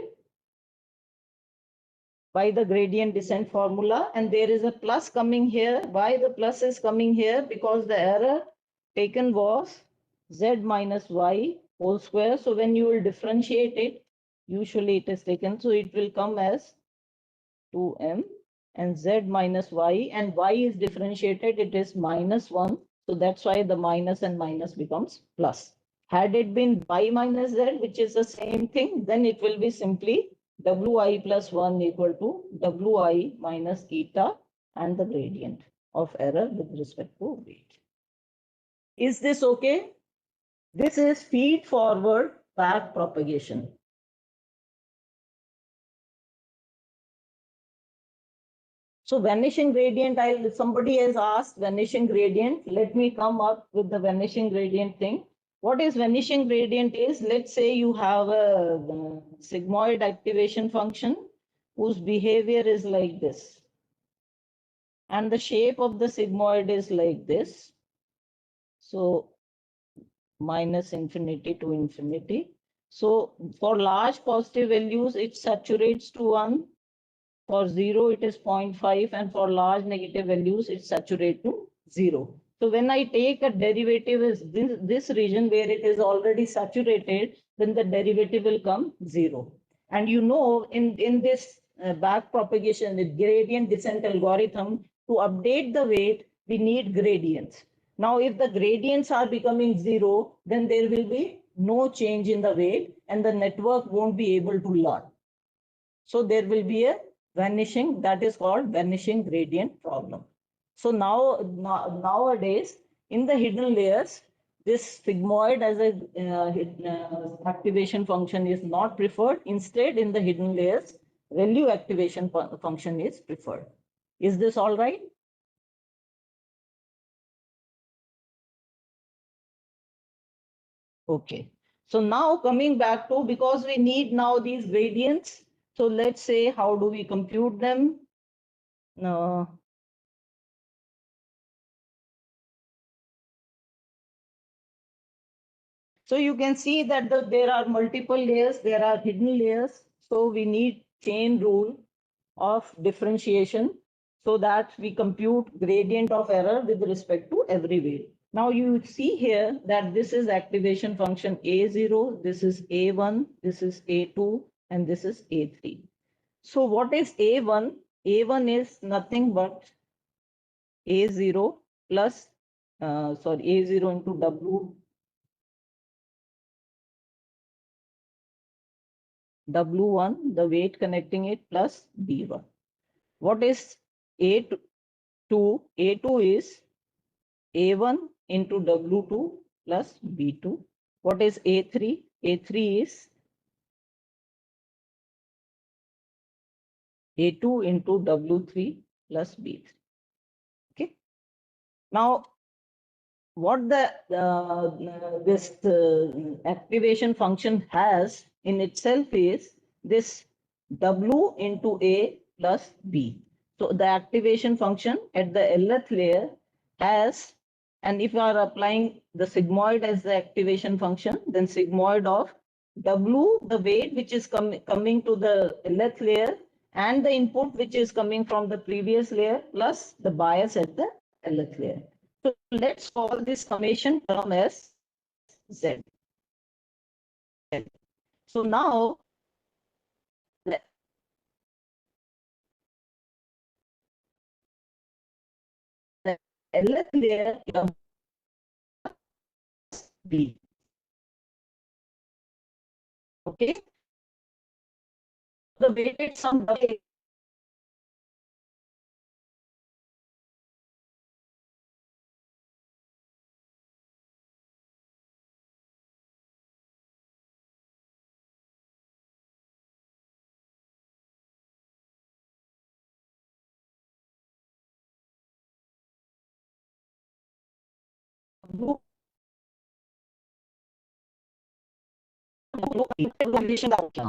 Speaker 1: by the gradient descent formula, and there is a plus coming here. Why the plus is coming here? Because the error taken was z minus y whole square. So when you will differentiate it, usually it is taken, so it will come as 2m and z minus y, and y is differentiated, it is minus 1. So that's why the minus and minus becomes plus. Had it been y minus z, which is the same thing, then it will be simply wi plus 1 equal to wi minus eta and the gradient of error with respect to weight. Is this okay? This is feed forward back propagation. So vanishing gradient, somebody has asked vanishing gradient. Let me come up with the vanishing gradient thing. What is vanishing gradient is, let's say you have a sigmoid activation function whose behavior is like this. And the shape of the sigmoid is like this. So minus infinity to infinity. So for large positive values, it saturates to 1. For 0, it is 0.5, and for large negative values, it saturates to 0. So when I take a derivative is this region where it is already saturated, then the derivative will come 0. And you know, in this back propagation, the gradient descent algorithm, to update the weight, we need gradients. Now, if the gradients are becoming 0, then there will be no change in the weight and the network won't be able to learn. So there will be a vanishing, that is called vanishing gradient problem. So nowadays, in the hidden layers, this sigmoid as a activation function is not preferred. Instead, in the hidden layers, value activation function is preferred. Is this all right? Okay. So now coming back to, because we need now these gradients. So let's say, how do we compute them? So you can see that there are multiple layers, there are hidden layers. So we need chain rule of differentiation so that we compute gradient of error with respect to every weight. Now you see here that this is activation function A0, this is A1, this is A2, and this is A3. So what is A1? A1 is nothing but A0 plus, A0 into W W1, the weight connecting it, plus B1. What is A2? A2 is A1 into W2 plus B2. What is A3? A3 is A2 into W3 plus B3. Okay. Now, what this activation function has in itself is this W into A plus B. So the activation function at the LF layer has, and if you are applying the sigmoid as the activation function, then sigmoid of W, the weight which is coming to the LF layer, and the input which is coming from the previous layer, plus the bias at the LF layer. So let's call this summation term as Z. So now the LF layer becomes B. Okay. The weighted sum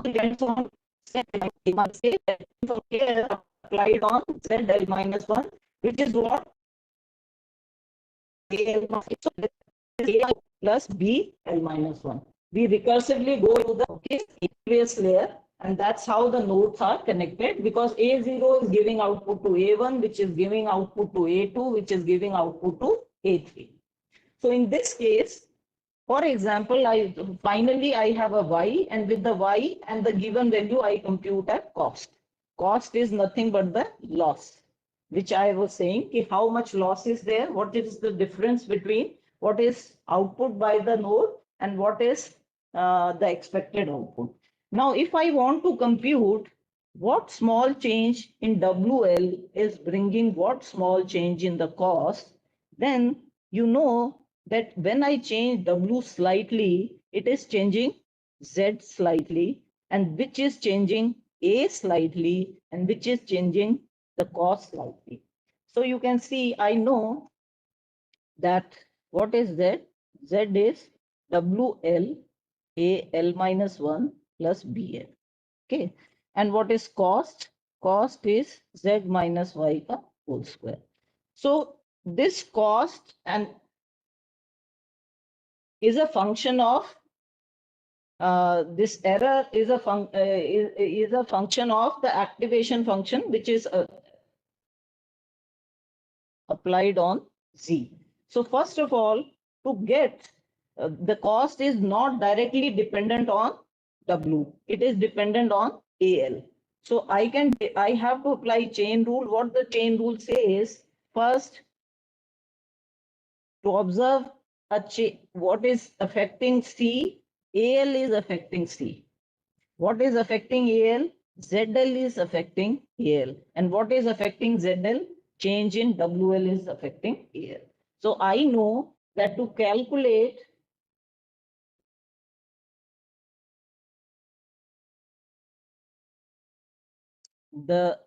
Speaker 1: depends on applied on ZL minus 1, which is what AL plus BL minus 1. We recursively go to the previous layer, and that's how the nodes are connected, because A0 is giving output to A1, which is giving output to A2, which is giving output to A3. So in this case, for example, finally I have a Y, and with the Y and the given value, I compute a cost. Cost is nothing but the loss, which I was saying, how much loss is there, what is the difference between what is output by the node and what is the expected output. Now, if I want to compute what small change in WL is bringing what small change in the cost, then you know that when I change W slightly, it is changing Z slightly, and which is changing A slightly, and which is changing the cost slightly. So you can see, I know that what is Z? Z is WL AL minus 1 plus BL. Okay. And what is cost? Cost is Z minus Y ka whole square. So this cost and is a function of this error is a function of the activation function, which is applied on Z. So first of all, to get the cost is not directly dependent on W. It is dependent on AL. So I have to apply chain rule. What the chain rule says, first, to observe what is affecting C, AL is affecting C. What is affecting AL? ZL is affecting AL. And what is affecting ZL? Change in WL is affecting AL. So I know that to calculate the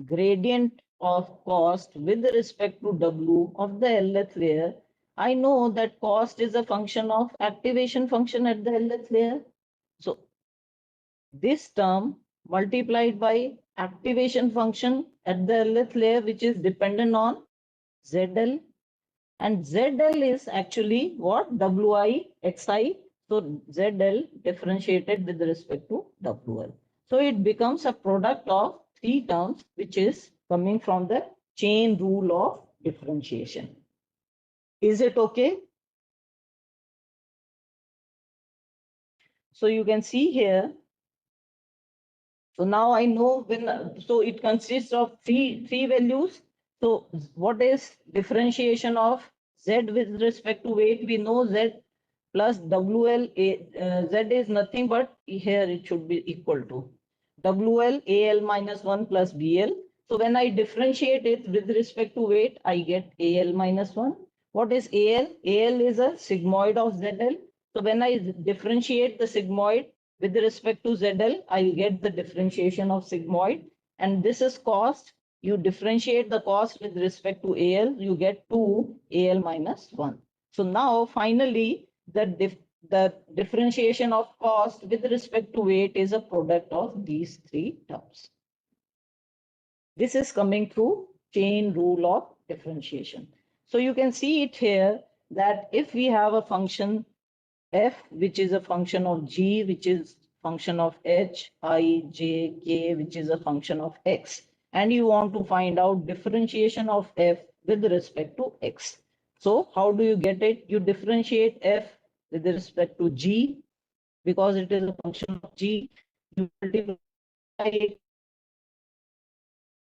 Speaker 1: gradient of cost with respect to W of the LF layer, I know that cost is a function of activation function at the LF layer. So this term multiplied by activation function at the LF layer, which is dependent on ZL, and ZL is actually what? WI XI. So ZL differentiated with respect to WL. So it becomes a product of three terms, which is coming from the chain rule of differentiation. Is it okay? So you can see here. So now I know when, so it consists of three values. So what is differentiation of Z with respect to weight? We know Z plus WL Z is nothing but here it should be equal to WL AL minus 1 plus BL. So when I differentiate it with respect to weight, I get AL minus 1. What is AL? AL is a sigmoid of ZL. So when I differentiate the sigmoid with respect to ZL, I get the differentiation of sigmoid. And this is cost. You differentiate the cost with respect to AL, you get 2 AL minus 1. So now finally, the differentiation of cost with respect to weight is a product of these three terms. This is coming through chain rule of differentiation. So you can see it here that if we have a function f, which is a function of g, which is function of h, I, j, k, which is a function of x, and you want to find out differentiation of f with respect to x. So how do you get it? You differentiate f with respect to g, because it is a function of g. You multiply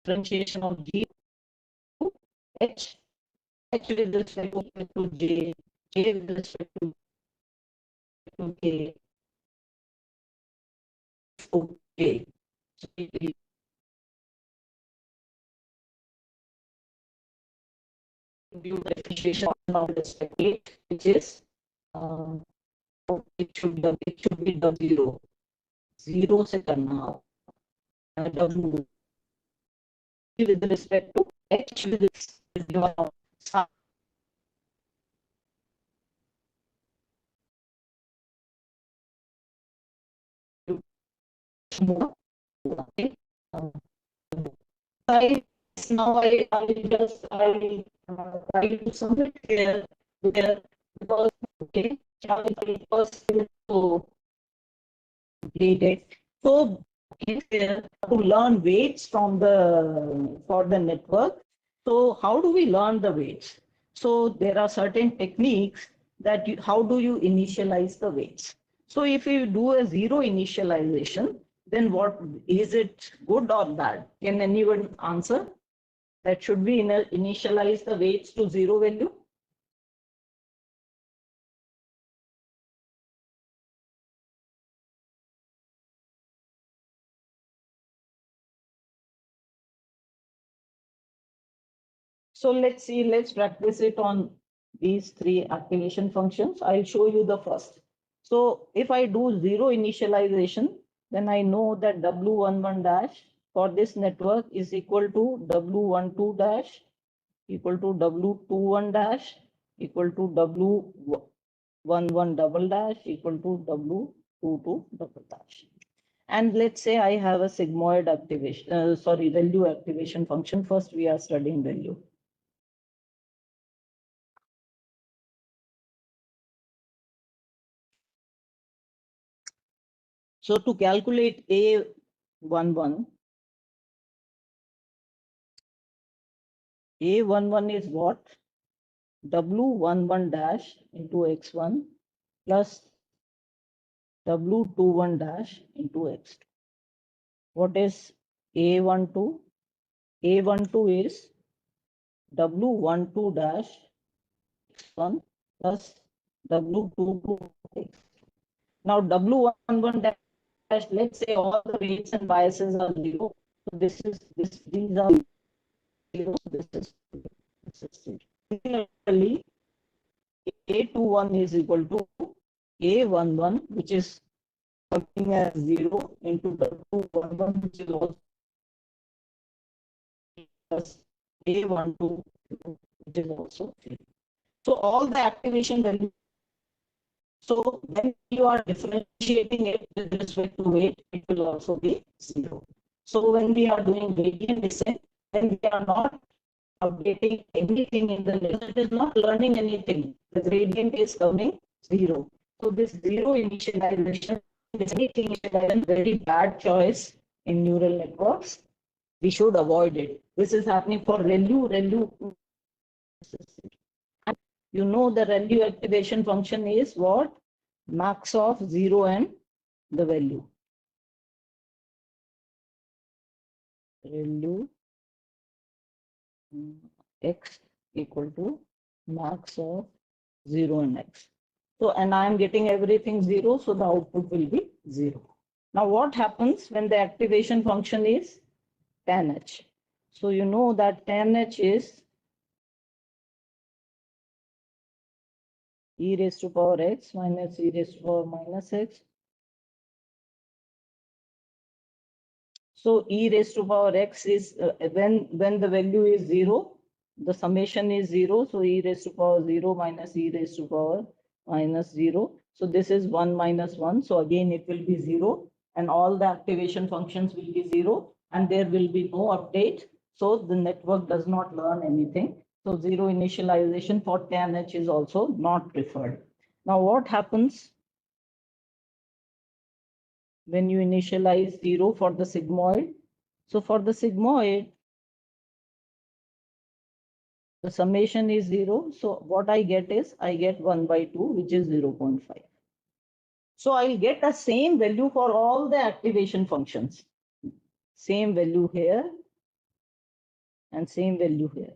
Speaker 1: differentiation of g to h, h with respect to j, j with respect to k, to k. So you do differentiation of respect to it, which is it should be w0 0 से करना हो w with respect to h with given more. Okay. Now I just try to submit here because okay, it was so completed. So here to learn weights from for the network. So how do we learn the weights? So there are certain techniques that how do you initialize the weights? So if you do a zero initialization, then what is it good or bad? Can anyone answer? That should we initialize the weights to zero value? So let's see, let's practice it on these three activation functions. I'll show you the first. So if I do zero initialization, then I know that W11 dash for this network is equal to W12 dash equal to W21 dash equal to W11 double dash equal to W22 double dash. And let's say I have a sigmoid activation, value activation function. First, we are studying value. So to calculate A11, A11 is what? W11 dash into X1 plus W21 dash into X2. What is A12? A12 is W12 dash X1 plus W22 X2. Now W11 dash, let's say all the weights and biases are zero. So these are zero. This is zero. Similarly, A21 is equal to A11, which is coming as 0 into W11, which is also plus A12, which is also 0. So all the activation values. So when you are differentiating it with respect to weight, it will also be 0. So when we are doing gradient descent, then we are not updating anything in the list. It is not learning anything. The gradient is coming 0. So this zero initialization is anything is a very bad choice in neural networks. We should avoid it. This is happening for ReLU. You know the ReLU activation function is what? Max of 0 and the value. ReLU x equal to max of 0 and x. So, and I am getting everything 0, so the output will be 0. Now, what happens when the activation function is tan h? So, you know that tan h is e raised to power x minus e raised to power minus x. So, e raised to power x is when the value is 0, the summation is 0. So, e raised to power 0 minus e raised to power minus 0. So, this is 1 minus 1. So, again, it will be 0 and all the activation functions will be 0 and there will be no update. So, the network does not learn anything. So, 0 initialization for tan h is also not preferred. Now, what happens when you initialize 0 for the sigmoid? So, for the sigmoid, the summation is 0. So what I get is I get 1 by 2, which is 0.5. So I'll get the same value for all the activation functions. Same value here and same value here.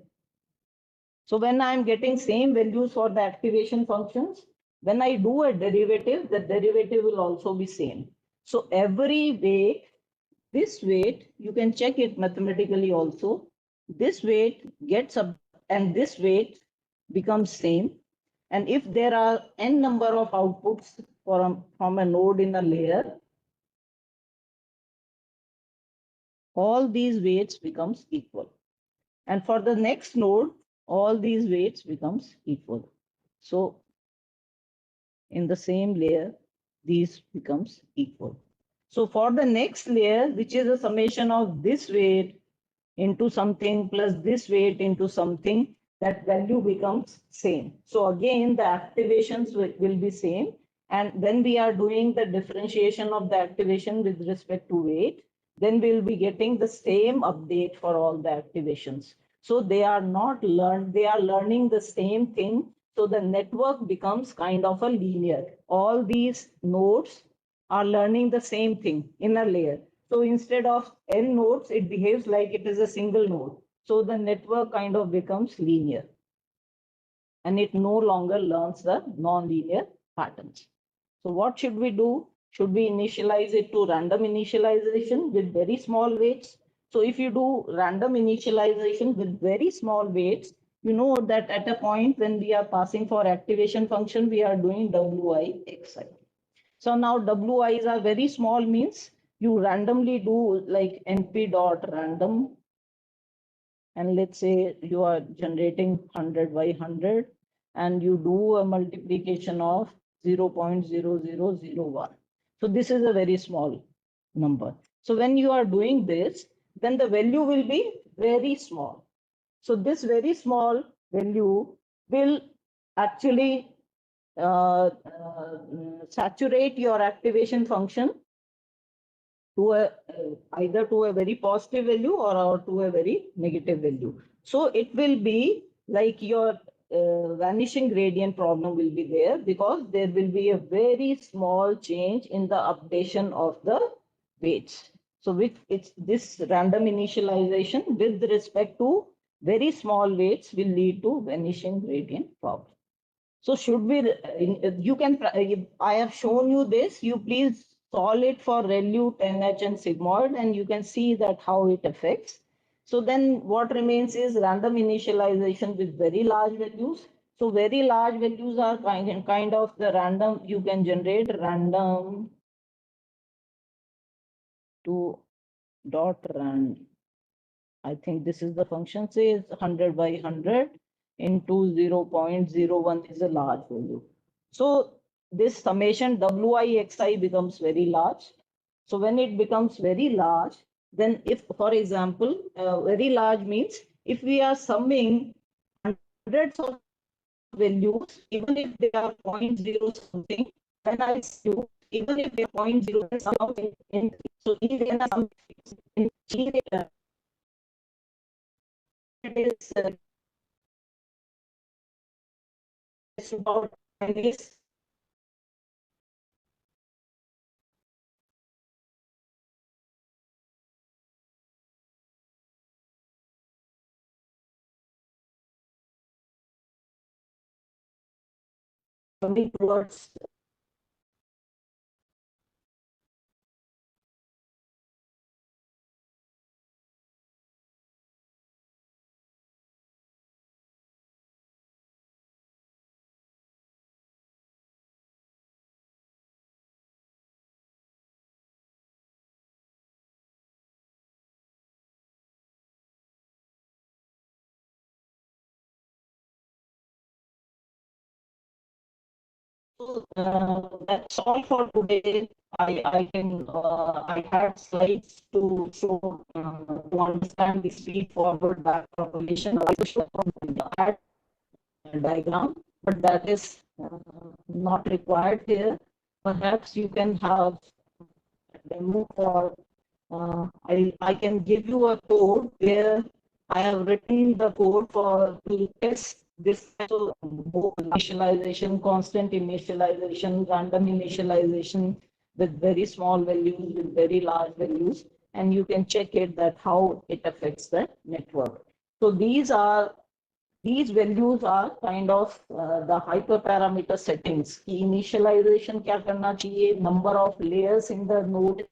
Speaker 1: So when I'm getting same values for the activation functions, when I do a derivative, the derivative will also be same. So every weight, this weight, you can check it mathematically also. This weight gets up and this weight becomes same. And if there are n number of outputs from a node in a layer, all these weights becomes equal. And for the next node, all these weights becomes equal. So in the same layer, these becomes equal. So for the next layer, which is a summation of this weight into something plus this weight into something, that value becomes same. So again, the activations will be same. And when we are doing the differentiation of the activation with respect to weight, then we'll be getting the same update for all the activations. So they are not learned, they are learning the same thing. So the network becomes kind of a linear. All these nodes are learning the same thing in a layer. So instead of n nodes, it behaves like it is a single node. So the network kind of becomes linear and it no longer learns the non-linear patterns. So what should we do? Should we initialize it to random initialization with very small weights? So if you do random initialization with very small weights, you know that at a point when we are passing for activation function, we are doing wi xi. So now wi's are very small, means you randomly do like np dot random, and let's say you are generating 100 by 100 and you do a multiplication of 0.0001. So this is a very small number. So when you are doing this, then the value will be very small. So this very small value will actually saturate your activation function to a either to a very positive value or to a very negative value. So it will be like your vanishing gradient problem will be there, because there will be a very small change in the updation of the weights. So with it's this random initialization with respect to very small weights will lead to vanishing gradient problem. So should we, you can, I have shown you this, you please solve it for ReLU, 10H and sigmoid, and you can see that how it affects. So then what remains is random initialization with very large values. So very large values are kind of the random, you can generate random to dot rand. I think this is the function, says 100 by 100 into 0.01 is a large value. So this summation wixi becomes very large. So when it becomes very large, then if, for example, very large means if we are summing hundreds of values, even if they are 0.0 something, then I assume even if they are 0.0 something in, so even some in it is it's about this coming towards that's all for today. I had slides to show to understand the speed forward back propagation. I wish I had a diagram, but that is not required here. Perhaps you can have a demo for. I can give you a code where I have written the code for to test this initialization, constant initialization, random initialization with very small values, with very large values, and you can check it that how it affects the network. So these values are kind of the hyperparameter settings. कि initialization क्या करना चाहिए, number of layers in the node,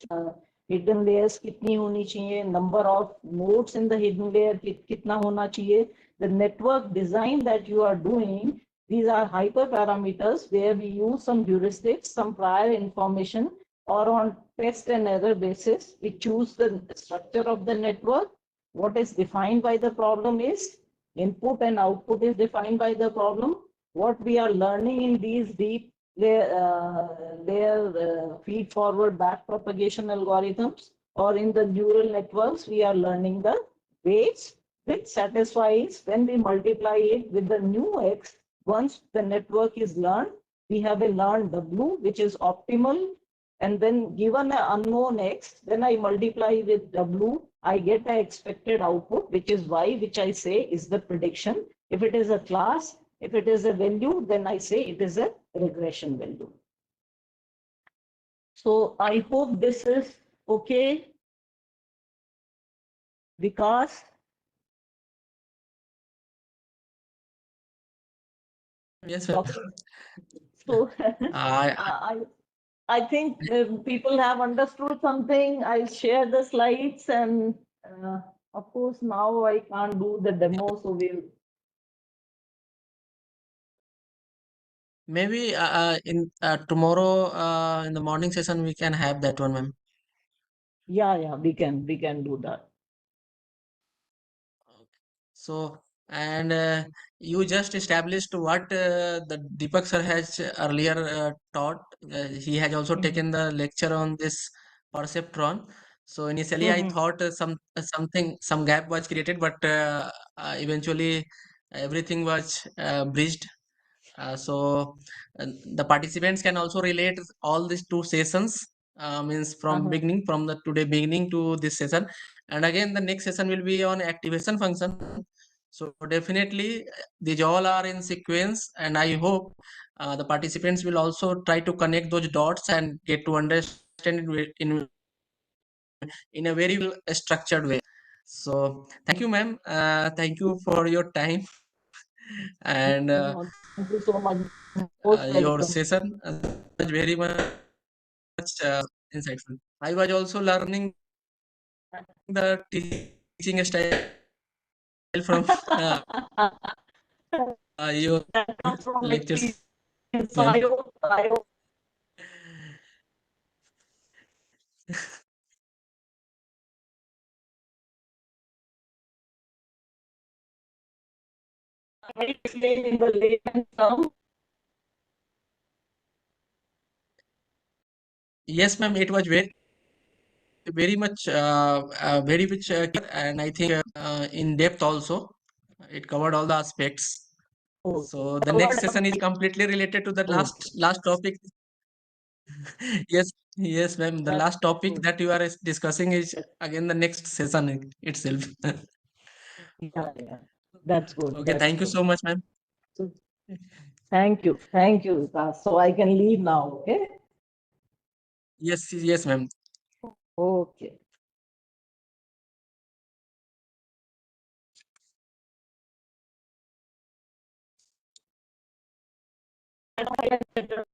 Speaker 1: hidden layers कितनी होनी चाहिए, number of nodes in the hidden layer कितना होना चाहिए, the network design that you are doing, these are hyperparameters where we use some heuristics, some prior information, or on test and error basis, we choose the structure of the network. What is defined by the problem is input and output is defined by the problem. What we are learning in these deep layer feed forward back propagation algorithms or in the neural networks, we are learning the weights which satisfies when we multiply it with the new X. Once the network is learned, we have a learned W, which is optimal. And then given an unknown X, then I multiply with W, I get the expected output, which is Y, which I say is the prediction. If it is a class, if it is a value, then I say it is a regression value. So I hope this is okay. Because
Speaker 2: Yes, ma'am.
Speaker 1: so
Speaker 2: I
Speaker 1: I think people have understood something. I'll share the slides and of course now I can't do the demo, so we'll.
Speaker 2: maybe in tomorrow in the morning session we can have that one, ma'am.
Speaker 1: Yeah, we can do that.
Speaker 2: So, and you just established what the Deepak sir has earlier taught. He has also taken the lecture on this perceptron. So initially I thought some gap was created, but eventually everything was bridged. So the participants can also relate all these two sessions, means from beginning, from the today beginning to this session. And again, the next session will be on activation function. So definitely these all are in sequence, and I hope the participants will also try to connect those dots and get to understand it in a very well structured way. So thank you, ma'am. Thank you for your time and
Speaker 1: Thank you so much. Most
Speaker 2: your
Speaker 1: welcome.
Speaker 2: session was very much insightful. I was also learning the teaching style from your
Speaker 1: That comes from
Speaker 2: lectures,
Speaker 1: experience. So
Speaker 2: ma'am.
Speaker 1: I hope I explain in the layman term.
Speaker 2: Yes, ma'am. It was very much clear, and I think in depth also. It covered all the aspects. So the next session is completely related to the last topic. Yes, yes, ma'am. The
Speaker 1: That's
Speaker 2: last topic
Speaker 1: good.
Speaker 2: that you are discussing is again the next session itself.
Speaker 1: Yeah. That's good.
Speaker 2: Okay,
Speaker 1: That's
Speaker 2: thank you
Speaker 1: good.
Speaker 2: so much, ma'am.
Speaker 1: So, thank you, Vikas. So I can leave now. Okay.
Speaker 2: Yes, yes, ma'am.
Speaker 1: Okay. at a higher